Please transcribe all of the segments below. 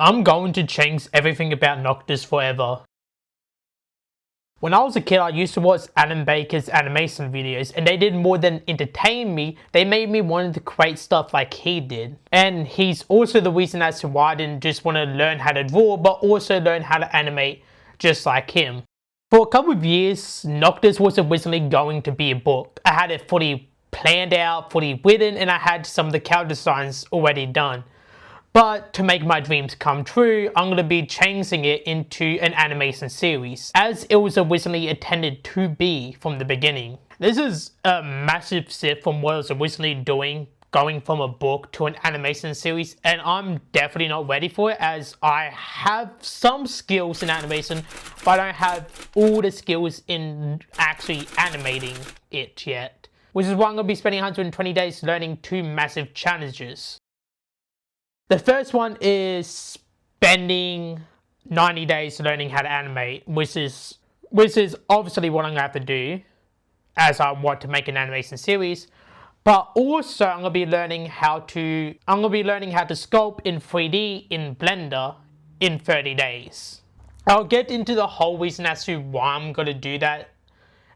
I'm going to change everything about Noctis forever. When I was a kid, I used to watch Adam Baker's animation videos, and they did more than entertain me, they made me want to create stuff like he did. And he's also the reason as to why I didn't just want to learn how to draw, but also learn how to animate just like him. For a couple of years, Noctis was originally going to be a book. I had it fully planned out, fully written, and I had some of the character designs already done. But to make my dreams come true, I'm going to be changing it into an animation series, as it was originally intended to be from the beginning. This is a massive shift from what I was originally doing, going from a book to an animation series, and I'm definitely not ready for it, as I have some skills in animation, but I don't have all the skills in actually animating it yet. Which is why I'm going to be spending 120 days learning 2 massive challenges. The first one is spending 90 days learning how to animate, which is obviously what I'm gonna have to do, as I want to make an animation series. But also I'm gonna be learning how to sculpt in 3D in Blender in 30 days. I'll get into the whole reason as to why I'm gonna do that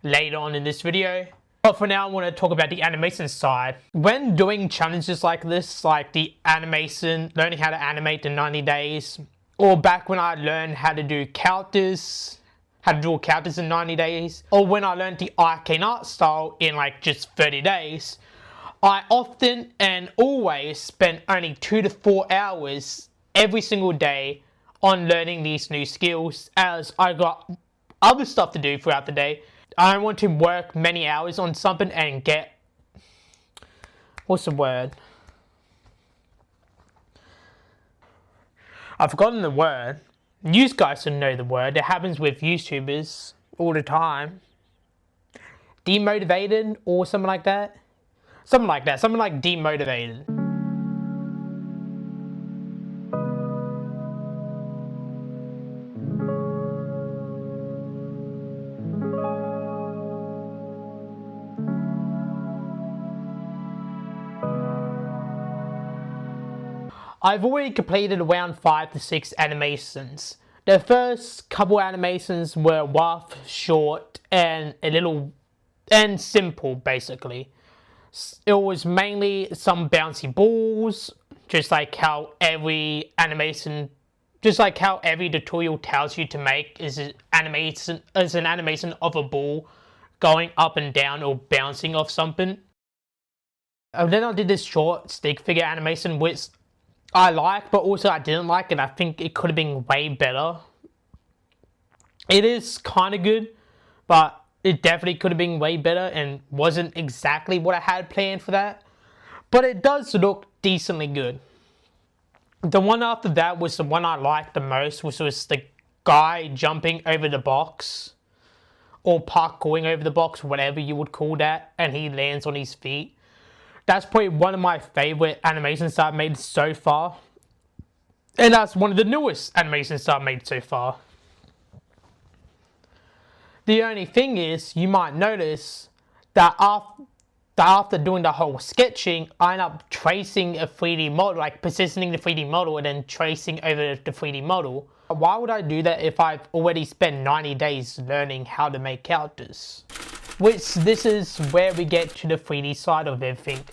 later on in this video. But for now, I want to talk about the animation side. When doing challenges like this, like the animation, learning how to animate in 90 days, or back when I learned how to do characters, how to draw characters in 90 days, or when I learned the arcane art style in like just 30 days, I often and always spent only 2 to 4 hours every single day on learning these new skills, as I got other stuff to do throughout the day. I don't want to work many hours on something and get... what's the word? I've forgotten the word. You guys should know the word. It happens with YouTubers all the time. Demotivated or something like that? Something like that. Something like demotivated. I've already completed around 5 to 6 animations. The first couple animations were rough, short, and simple basically. It was mainly some bouncy balls, just like how every tutorial tells you to make is an animation of a ball going up and down or bouncing off something. And then I did this short stick figure animation, which I like, but also I didn't like, and I think it could have been way better. It is kind of good, but it definitely could have been way better and wasn't exactly what I had planned for that. But it does look decently good. The one after that was the one I liked the most, which was the guy jumping over the box, or parkouring over the box, whatever you would call that, and he lands on his feet. That's probably one of my favorite animations that I've made so far. And that's one of the newest animations that I've made so far. The only thing is, you might notice that after doing the whole sketching, I end up tracing a 3D model, like positioning the 3D model and then tracing over the 3D model. Why would I do that if I've already spent 90 days learning how to make characters? Which, this is where we get to the 3D side of everything.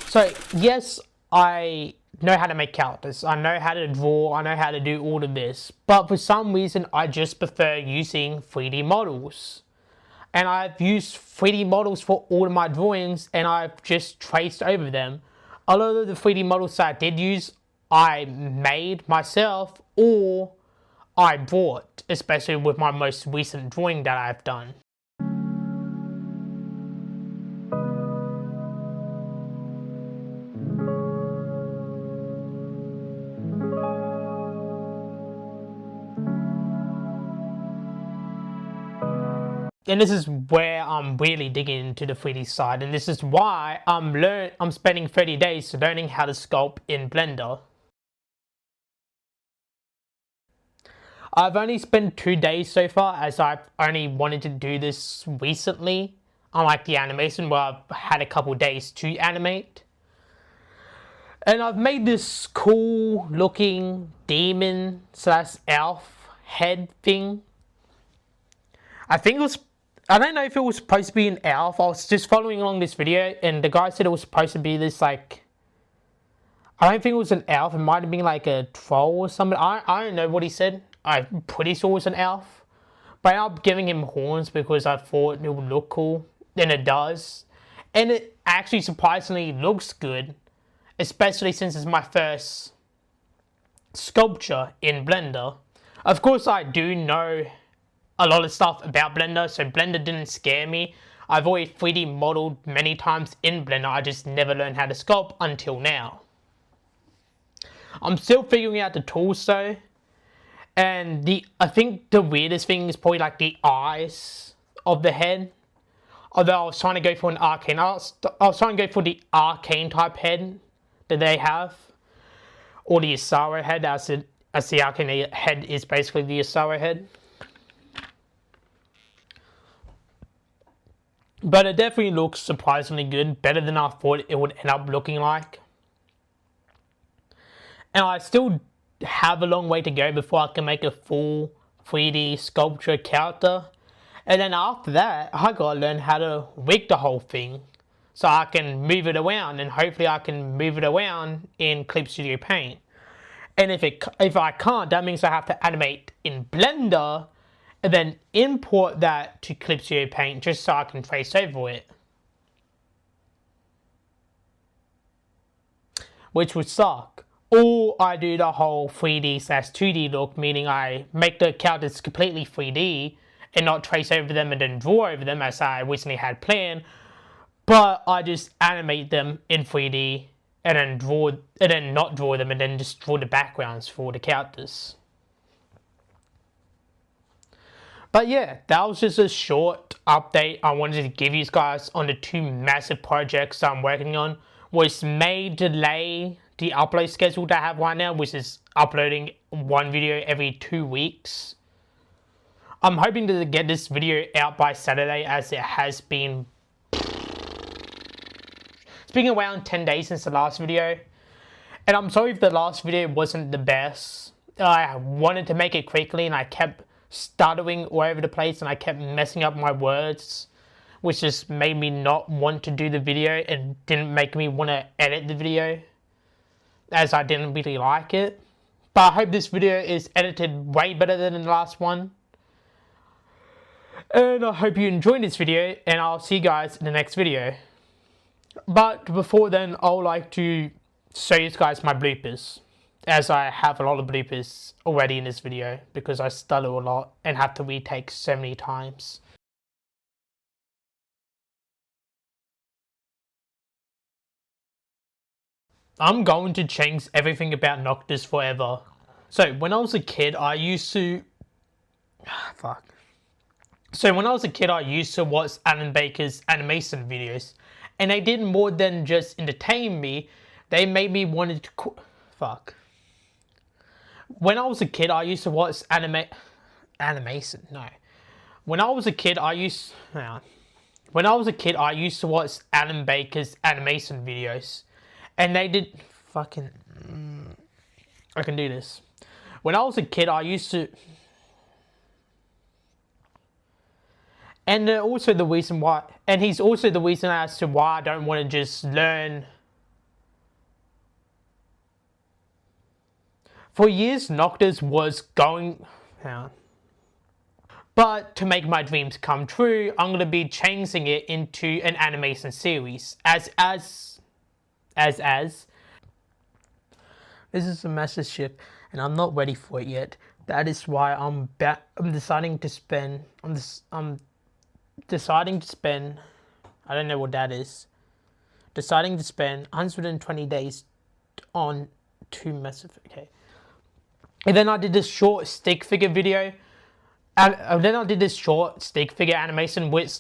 So yes, I know how to make characters, I know how to draw, I know how to do all of this, but for some reason I just prefer using 3D models. And I've used 3D models for all of my drawings, and I've just traced over them. A lot of the 3D models that I did use, I made myself or I bought, especially with my most recent drawing that I've done. And this is where I'm really digging into the 3D side, and this is why I'm spending 30 days learning how to sculpt in Blender. I've only spent 2 days so far, as I've only wanted to do this recently, unlike the animation where I've had a couple days to animate. And I've made this cool looking demon slash elf head thing. I think it was, I don't know if it was supposed to be an elf. I was just following along this video and the guy said it was supposed to be this like, I don't think it was an elf. It might have been like a troll or something. I don't know what he said. I'm pretty sure it was an elf. But I'm giving him horns because I thought it would look cool. And it does. And it actually surprisingly looks good. Especially since it's my first sculpture in Blender. Of course I do know a lot of stuff about Blender, so Blender didn't scare me. I've always 3D modeled many times in Blender, I just never learned how to sculpt until now. I'm still figuring out the tools though. And I think the weirdest thing is probably like the eyes of the head. Although I was trying to go for an arcane, I was trying to go for the arcane type head that they have. Or the Asaro head, as the arcane head is basically the Asaro head. But it definitely looks surprisingly good, better than I thought it would end up looking like. And I still have a long way to go before I can make a full 3D sculpture character. And then after that, I gotta learn how to rig the whole thing so I can move it around, and hopefully I can move it around in Clip Studio Paint. And if I can't, that means I have to animate in Blender and then import that to Clip Studio Paint just so I can trace over it. Which would suck. Or I do the whole 3D slash 2D look, meaning I make the characters completely 3D and not trace over them and then draw over them as I originally had planned. But I just animate them in 3D and then not draw them and then just draw the backgrounds for the characters. But yeah, that was just a short update I wanted to give you guys on the two massive projects I'm working on, which may delay the upload schedule that I have right now, which is uploading one video every 2 weeks. I'm hoping to get this video out by Saturday, as it has been... It's been around 10 days since the last video. And I'm sorry if the last video wasn't the best. I wanted to make it quickly and I kept stuttering all over the place and I kept messing up my words, which just made me not want to do the video and didn't make me want to edit the video, as I didn't really like it. But I hope this video is edited way better than the last one. And I hope you enjoyed this video, and I'll see you guys in the next video. But before then, I would like to show you guys my bloopers, as I have a lot of bloopers already in this video because I stutter a lot and have to retake so many times. I'm going to change everything about Noctis forever. So when I was a kid, I used to... So when I was a kid, I used to watch Alan Baker's animation videos. And they did more than just entertain me. They made me want to... When I was a kid, I used to watch animation. No. When I was a kid, I used to watch Alan Baker's animation videos. And they did fucking... I can do this. When I was a kid, I used to... And also the reason why... And he's also the reason as to why I don't want to just learn... For years, Noctis was going... But to make my dreams come true, I'm going to be changing it into an animation series. This is a massive shift, and I'm not ready for it yet. That is why I'm deciding to spend... I don't know what that is. Deciding to spend 120 days on two massive... Okay. And then I did this short stick figure video. And then I did this short stick figure animation, which